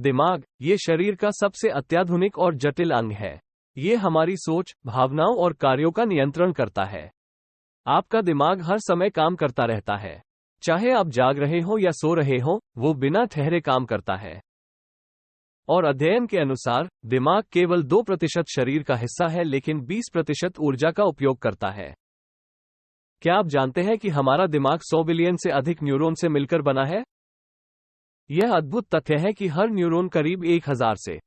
दिमाग, ये शरीर का सबसे अत्याधुनिक और जटिल अंग है। ये हमारी सोच, भावनाओं और कार्यों का नियंत्रण करता है। आपका दिमाग हर समय काम करता रहता है। चाहे आप जाग रहे हो या सो रहे हो, वो बिना ठहरे काम करता है। और अध्ययन के अनुसार दिमाग केवल 2% शरीर का हिस्सा है, लेकिन 20% ऊर्जा का उपयोग करता है। क्या आप जानते हैं कि हमारा दिमाग 100 बिलियन से अधिक न्यूरॉन से मिलकर बना है? यह अद्भुत तथ्य है कि हर न्यूरॉन करीब 1000 से।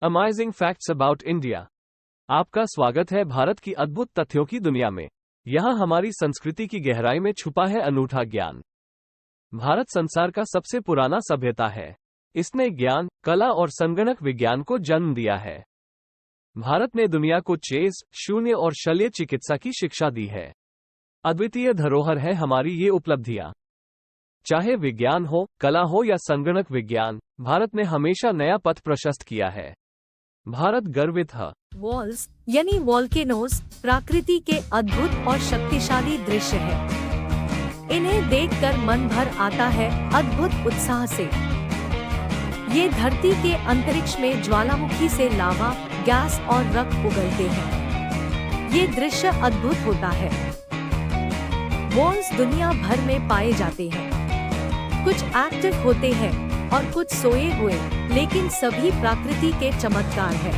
Amazing facts about India. आपका स्वागत है भारत की अद्भुत तथ्यों की दुनिया में। यहाँ हमारी संस्कृति की गहराई में छुपा है अनूठा ज्ञान। भारत संसार का सबसे पुराना सभ्यता है। इसने ज्ञान, कला और संगणक विज्ञान को जन्म दिया है। भारत ने दुनिया को चेस, शून्य और शल्य चिकित्सा की शिक्षा दी है। अद्वितीय धरोहर है हमारी ये उपलब्धियां। चाहे विज्ञान हो, कला हो या संगणक विज्ञान, भारत ने हमेशा नया पथ प्रशस्त किया है। भारत गर्वित है। वॉल्स यानी वॉल्केनोज प्रकृति के अद्भुत और शक्तिशाली दृश्य है। इन्हें देखकर मन भर आता है अद्भुत उत्साह से। ये धरती के अंतरिक्ष में ज्वालामुखी से लावा, गैस और रक्त उगलते हैं। ये दृश्य अद्भुत होता है। वॉल्स दुनिया भर में पाए जाते हैं। कुछ एक्टिव होते हैं और कुछ सोए हुए, लेकिन सभी प्रकृति के चमत्कार है।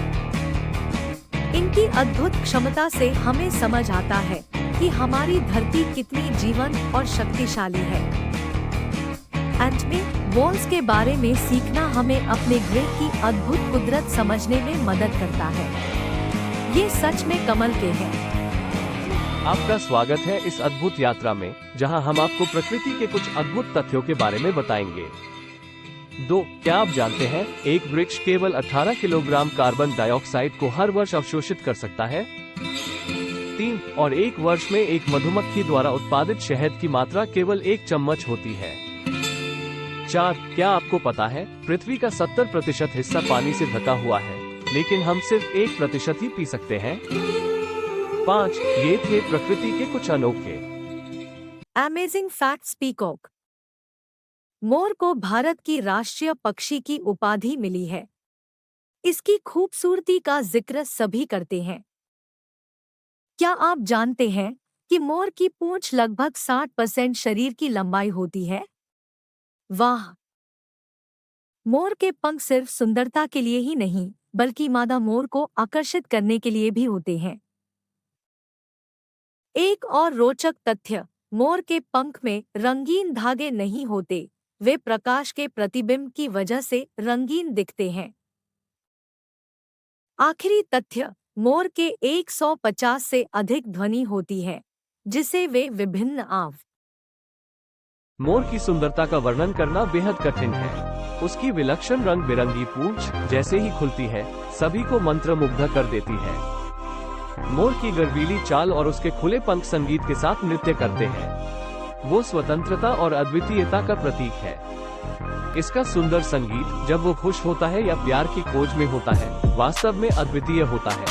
इनकी अद्भुत क्षमता से हमें समझ आता है कि हमारी धरती कितनी जीवंत और शक्तिशाली है। अंत में वॉल्स के बारे में सीखना हमें अपने ग्रह की अद्भुत कुदरत समझने में मदद करता है। ये सच में कमाल के हैं। आपका स्वागत है इस अद्भुत यात्रा में, जहां हम आपको प्रकृति के कुछ अद्भुत तथ्यों के बारे में बताएंगे। 2. क्या आप जानते हैं एक वृक्ष केवल 18 किलोग्राम कार्बन डाइऑक्साइड को हर वर्ष अवशोषित कर सकता है? 3. और एक वर्ष में एक मधुमक्खी द्वारा उत्पादित शहद की मात्रा केवल 1 चम्मच होती है। 4. क्या आपको पता है पृथ्वी का 70% हिस्सा पानी से ढका हुआ है, लेकिन हम सिर्फ 1% ही पी सकते हैं? 5. ये थे प्रकृति के कुछ अनोखे अमेजिंग फैक्ट्स। पीकॉक मोर को भारत की राष्ट्रीय पक्षी की उपाधि मिली है। इसकी खूबसूरती का जिक्र सभी करते हैं। क्या आप जानते हैं कि मोर की पूंछ लगभग 60% शरीर की लंबाई होती है? वाह! मोर के पंख सिर्फ सुंदरता के लिए ही नहीं, बल्कि मादा मोर को आकर्षित करने के लिए भी होते हैं। एक और रोचक तथ्य, मोर के पंख में रंगीन धागे नहीं होते, वे प्रकाश के प्रतिबिंब की वजह से रंगीन दिखते हैं। आखिरी तथ्य, मोर के 150 से अधिक ध्वनि होती है, जिसे वे विभिन्न आव। मोर की सुंदरता का वर्णन करना बेहद कठिन है। उसकी विलक्षण रंग बिरंगी पूंछ जैसे ही खुलती है, सभी को मंत्रमुग्ध कर देती है। मोर की गर्वीली चाल और उसके खुले पंख संगीत के साथ नृत्य करते हैं। वो स्वतंत्रता और अद्वितीयता का प्रतीक है। इसका सुंदर संगीत, जब वो खुश होता है या प्यार की खोज में होता है, वास्तव में अद्वितीय होता है।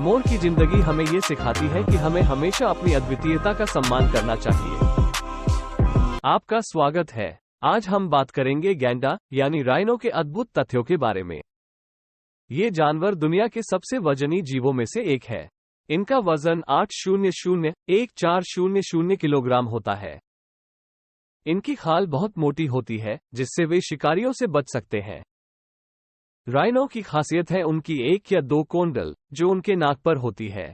मोर की जिंदगी हमें ये सिखाती है कि हमें हमेशा अपनी अद्वितीयता का सम्मान करना चाहिए। आपका स्वागत है। आज हम बात करेंगे गैंडा यानी राइनो के अद्भुत तथ्यों के बारे में। ये जानवर दुनिया के सबसे वजनी जीवों में से एक है। इनका वजन 800-1400 किलोग्राम होता है। इनकी खाल बहुत मोटी होती है, जिससे वे शिकारियों से बच सकते हैं। राइनो की खासियत है उनकी 1 या 2 कोंडल, जो उनके नाक पर होती है।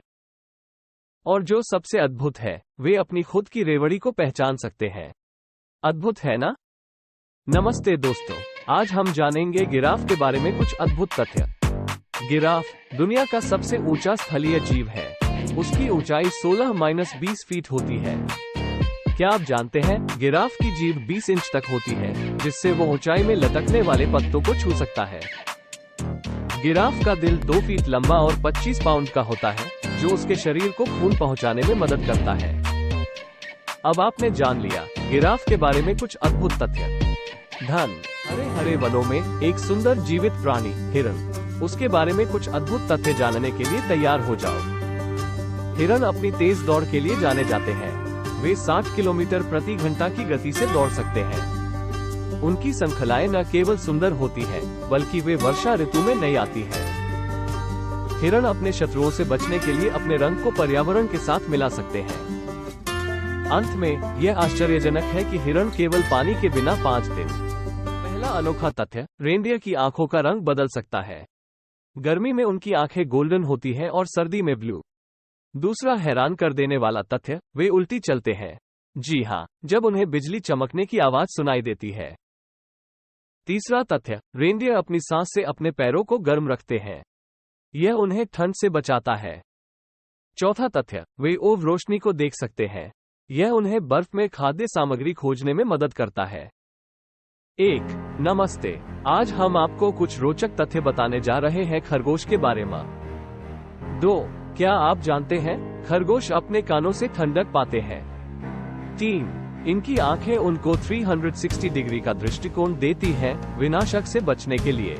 और जो सबसे अद्भुत है, वे अपनी खुद की रेवड़ी को पहचान सकते हैं। अद्भुत है ना? नमस्ते दोस्तों, आज हम जानेंगे गिराफ के बारे में कुछ अद्भुत तथ्य। गिराफ दुनिया का सबसे ऊंचा स्थलीय जीव है। उसकी ऊंचाई 16-20 फीट होती है। क्या आप जानते हैं गिराफ की जीभ 20 इंच तक होती है, जिससे वो ऊंचाई में लटकने वाले पत्तों को छू सकता है। गिराफ का दिल 2 फीट लंबा और 25 पाउंड का होता है, जो उसके शरीर को खून पहुंचाने में मदद करता है। अब आपने जान लिया गिराफ के बारे में कुछ अद्भुत तथ्य। धन हरे हरे वनों में एक सुंदर जीवित प्राणी हिरन। उसके बारे में कुछ अद्भुत तथ्य जानने के लिए तैयार हो जाओ। हिरन अपनी तेज दौड़ के लिए जाने जाते हैं। वे 60 किलोमीटर प्रति घंटा की गति से दौड़ सकते हैं। उनकी श्रृंखलाएं न केवल सुंदर होती हैं, बल्कि वे वर्षा ऋतु में नई आती हैं। हिरण अपने शत्रुओं से बचने के लिए अपने रंग को पर्यावरण के साथ मिला सकते हैं। अंत में यह आश्चर्यजनक है कि हिरण केवल पानी के बिना 5 दिन। पहला अनोखा तथ्य, रेनडियर की आंखों का रंग बदल सकता है। गर्मी में उनकी आंखें गोल्डन होती हैं और सर्दी में ब्लू। दूसरा हैरान कर देने वाला तथ्य, वे उल्टी चलते हैं। जी हाँ, जब उन्हें बिजली चमकने की आवाज सुनाई देती है। तीसरा तथ्य, रेनडियर अपनी सांस से अपने पैरों को गर्म रखते हैं। यह उन्हें ठंड से बचाता है। चौथा तथ्य, वे ओव रोशनी को देख सकते हैं। यह उन्हें बर्फ में खाद्य सामग्री खोजने में मदद करता है। 1. नमस्ते। आज हम आपको कुछ रोचक तथ्य बताने जा रहे हैं खरगोश के बारे में। 2. क्या आप जानते हैं खरगोश अपने कानों से ठंडक पाते हैं? 3. इनकी आंखें उनको 360 डिग्री का दृष्टिकोण देती हैं विनाशक से बचने के लिए।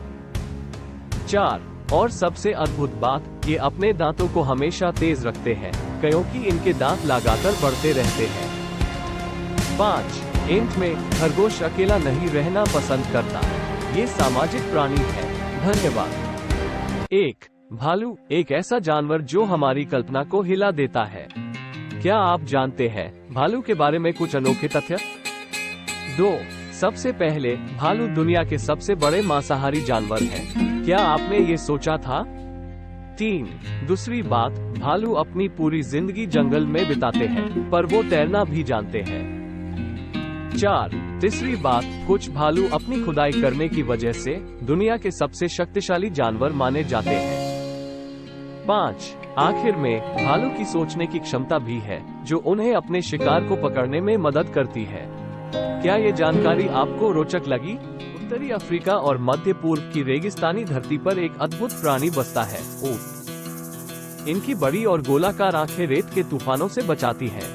4. और सबसे अद्भुत बात, ये अपने दांतों को हमेशा तेज रखते हैं, क्योंकि इनके दांत लगातार बढ़ते रहते हैं। 5. अंत में खरगोश अकेला नहीं रहना पसंद करता। ये सामाजिक प्राणी है। धन्यवाद। 1. भालू, एक ऐसा जानवर जो हमारी कल्पना को हिला देता है। क्या आप जानते हैं भालू के बारे में कुछ अनोखे तथ्य? 2. सबसे पहले, भालू दुनिया के सबसे बड़े मांसाहारी जानवर हैं। क्या आपने ये सोचा था? 3. दूसरी बात, भालू अपनी पूरी जिंदगी जंगल में बिताते हैं, पर वो तैरना भी जानते हैं। 4. तीसरी बात, कुछ भालू अपनी खुदाई करने की वजह से दुनिया के सबसे शक्तिशाली जानवर माने जाते हैं। 5. आखिर में, भालू की सोचने की क्षमता भी है, जो उन्हें अपने शिकार को पकड़ने में मदद करती है। क्या ये जानकारी आपको रोचक लगी? उत्तरी अफ्रीका और मध्य पूर्व की रेगिस्तानी धरती पर एक अद्भुत प्राणी बसता है, ऊंट। इनकी बड़ी और गोलाकार आंखें रेत के तूफानों से बचाती हैं।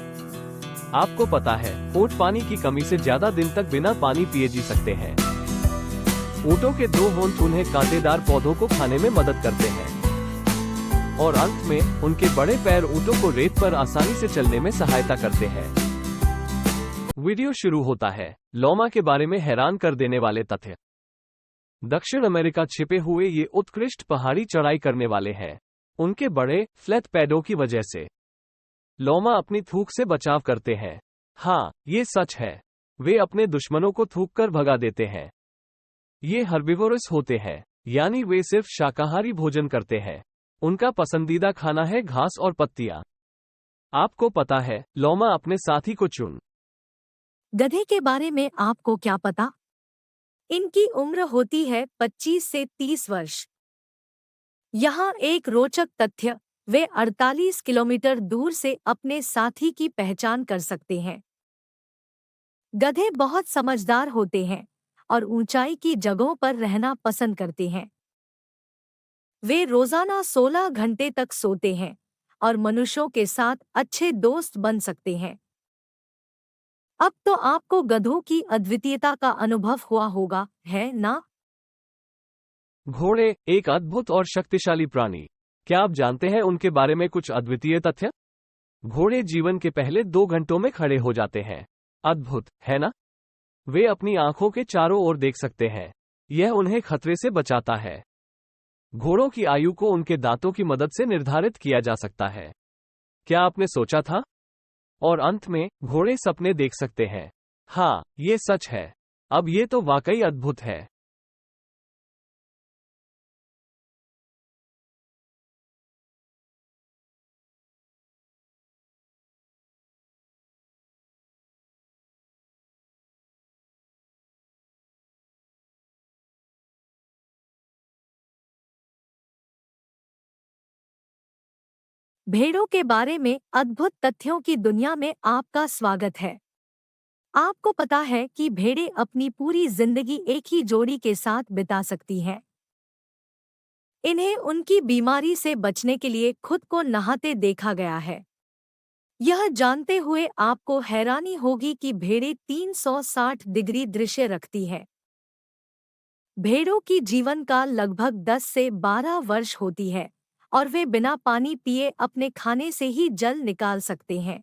आपको पता है, ऊंट पानी की कमी से ज्यादा दिन तक बिना पानी पिए जी सकते हैं। ऊंटों के 2 होंठ उन्हें कांटेदार पौधों को खाने में मदद करते हैं। और अंत में, उनके बड़े पैर ऊंटों को रेत पर आसानी से चलने में सहायता करते हैं। वीडियो शुरू होता है। लोमा के बारे में हैरान कर देने वाले तथ्य। दक्षिण अमेरिका छिपे हुए ये उत्कृष्ट पहाड़ी चढ़ाई करने वाले हैं। उनके बड़े, फ्लैट पैडों की वजह से लोमा अपनी थूक से बचाव करते हैं। हाँ, ये सच है। वे अपने दुश्मनों को थूक कर भगा देते हैं। ये हर्बिवोरस होते हैं, यानी वे सिर्फ शाकाहारी भोजन करते हैं। उनका पसंदीदा खाना है घास और पत्तियां। आपको पता है, लोमा अपने साथी को चुन। गधे के बारे में आपको क्या पता? इनकी उम्र होती है 25 से 30 वर्ष। यहाँ एक रोचक तथ्य, वे 48 किलोमीटर दूर से अपने साथी की पहचान कर सकते हैं। गधे बहुत समझदार होते हैं और ऊंचाई की जगहों पर रहना पसंद करते हैं। वे रोजाना 16 घंटे तक सोते हैं और मनुष्यों के साथ अच्छे दोस्त बन सकते हैं। अब तो आपको गधों की अद्वितीयता का अनुभव हुआ होगा, है ना? घोड़े, एक अद्भुत और शक्तिशाली प्राणी। क्या आप जानते हैं उनके बारे में कुछ अद्वितीय तथ्य? घोड़े जीवन के पहले 2 घंटों में खड़े हो जाते हैं। अद्भुत, है ना? वे अपनी आंखों के चारों ओर देख सकते हैं। यह उन्हें खतरे से बचाता है। घोड़ों की आयु को उनके दांतों की मदद से निर्धारित किया जा सकता है। क्या आपने सोचा था? और अंत में, घोड़े सपने देख सकते हैं। हाँ, ये सच है। अब ये तो वाकई अद्भुत है। भेड़ों के बारे में अद्भुत तथ्यों की दुनिया में आपका स्वागत है। आपको पता है कि भेड़ें अपनी पूरी जिंदगी एक ही जोड़ी के साथ बिता सकती हैं। इन्हें उनकी बीमारी से बचने के लिए खुद को नहाते देखा गया है। यह जानते हुए आपको हैरानी होगी कि भेड़ें 360 डिग्री दृश्य रखती हैं। भेड़ों की जीवन काल लगभग 10 से 12 वर्ष होती है और वे बिना पानी पिए अपने खाने से ही जल निकाल सकते हैं।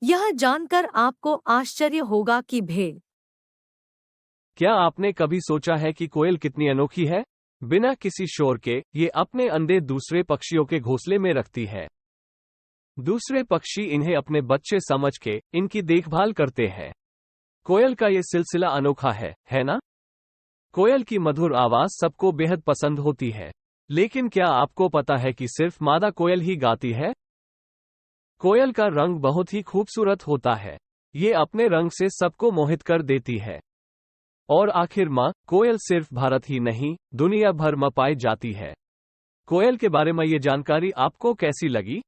यह जानकर आपको आश्चर्य होगा कि भेड़ क्या आपने कभी सोचा है कि कोयल कितनी अनोखी है? बिना किसी शोर के ये अपने अंडे दूसरे पक्षियों के घोंसले में रखती है। दूसरे पक्षी इन्हें अपने बच्चे समझ के इनकी देखभाल करते हैं। कोयल का ये सिलसिला अनोखा है ना? कोयल की मधुर आवाज सबको बेहद पसंद होती है। लेकिन क्या आपको पता है कि सिर्फ मादा कोयल ही गाती है? कोयल का रंग बहुत ही खूबसूरत होता है। ये अपने रंग से सबको मोहित कर देती है। और आखिर में, कोयल सिर्फ भारत ही नहीं, दुनिया भर में पाई जाती है। कोयल के बारे में ये जानकारी आपको कैसी लगी?